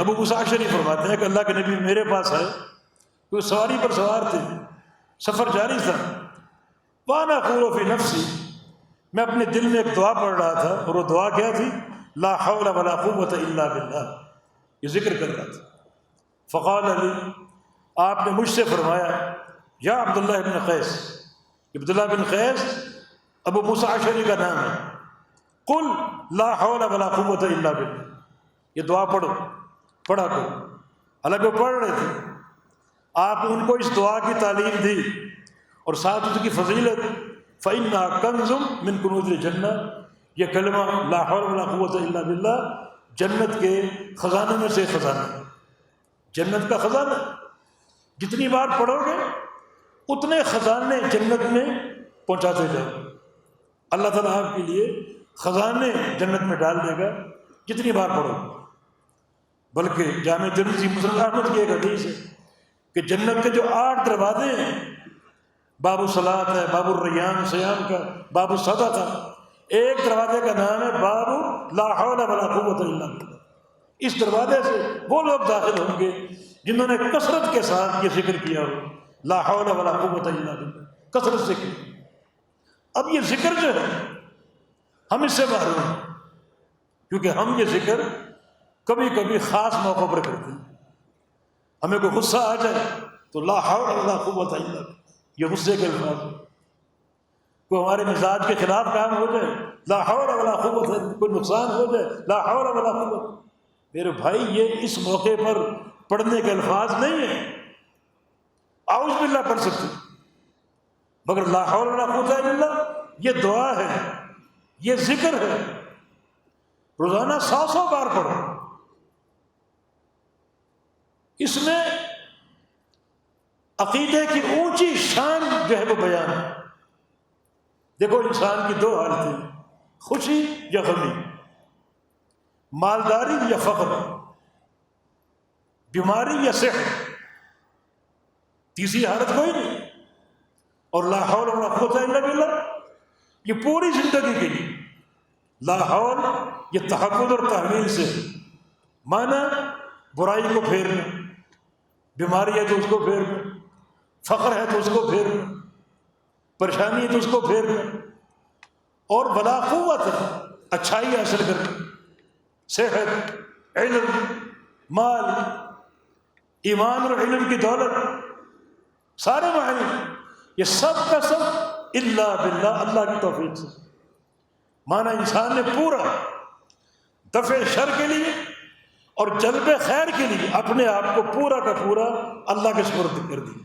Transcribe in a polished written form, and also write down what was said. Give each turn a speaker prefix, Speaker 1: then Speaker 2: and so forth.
Speaker 1: ابو موسیٰ اشعری فرماتے ہیں کہ اللہ کے نبی میرے پاس آئے، وہ سواری پر سوار تھے، سفر جاری تھا، وانا اقول فی نفسی، میں اپنے دل میں ایک دعا پڑھ رہا تھا، اور وہ دعا کیا تھی؟ لا حول ولا قوت الا باللہ، یہ ذکر کر رہا تھا۔ فقال علی، آپ نے مجھ سے فرمایا، یا عبداللہ بن قیس، عبداللہ بن قیس ابو موسیٰ اشعری کا نام ہے، قل لا حول ولا قوت الا باللہ، یہ دعا پڑھا کرو۔ حالانکہ وہ پڑھ رہے تھے، آپ نے ان کو اس دعا کی تعلیم دی، اور ساتھ اس کی فضیلت، فَإِنَّهَا كَنْزٌ مِّن كُنُوزِ الْجَنَّةِ، یہ کلمہ لا حول ولا قوت الا باللہ جنت کے خزانے میں سے خزانہ، جنت کا خزانہ، جتنی بار پڑھو گے اتنے خزانے جنت میں پہنچاتے جاؤ، اللہ تعالیٰ آپ کے لیے خزانے جنت میں ڈال دے گا جتنی بار پڑھو۔ بلکہ جامع ترمذی مسند احمد کی ایک حدیث ہے کہ جنت کے جو 8 دروازے ہیں، باب الصلاۃ ہے، باب الریان سیام کا، باب الصدقہ، ایک دروازے کا نام ہے باب لا حول ولا قوت الا باللہ۔ اس دروازے سے وہ لوگ داخل ہوں گے جنہوں نے کثرت کے ساتھ یہ ذکر کیا ہو، لا حول ولا قوت الا باللہ، کثرت سے کیا۔ اب یہ ذکر جو ہے ہم اس سے محروم ہیں، کیونکہ ہم یہ ذکر کبھی کبھی خاص موقع پر کرتے ہیں۔ ہمیں کوئی غصہ آ جائے تو لا حول ولا قوت الا باللہ، یہ غصے کے الفاظ ہیں۔ کوئی ہمارے مزاج کے خلاف کام ہو جائے، لا حول ولا قوت، کوئی نقصان ہو جائے، لا حول ولا قوت۔ میرے بھائی یہ اس موقع پر پڑھنے کے الفاظ نہیں ہیں، اعوذ باللہ پڑھ سکتے، مگر لا حول ولا قوت الا باللہ یہ دعا ہے، یہ ذکر ہے، روزانہ 100 بار پڑھو۔ اس میں عقیدے کی اونچی شان جو ہے وہ بیان ہے۔ دیکھو انسان کی 2 حالتیں، خوشی یا غمی، مالداری یا فقر، بیماری یا صحت، تیسری حالت کوئی نہیں۔ اور لا حول ولا قوت الا باللہ یہ پوری زندگی کے لیے، لا حول یہ تحفظ اور تحمیل سے، معنی برائی کو پھیرنا، بیماری ہے تو اس کو پھیرنا، فقر ہے تو اس کو پھیرنا، پریشانی ہے تو اس کو پھیرنا، اور ولا قوت اچھائی حاصل کرنا، صحت، علم، مال، ایمان اور علم کی دولت، سارے معنی، یہ سب کا سب الا باللہ، اللہ کی توفیق سے۔ معنی انسان نے پورا دفع شر کے لیے اور جلب خیر کے لیے اپنے آپ کو پورا کا پورا اللہ کے سپرد کر دیا۔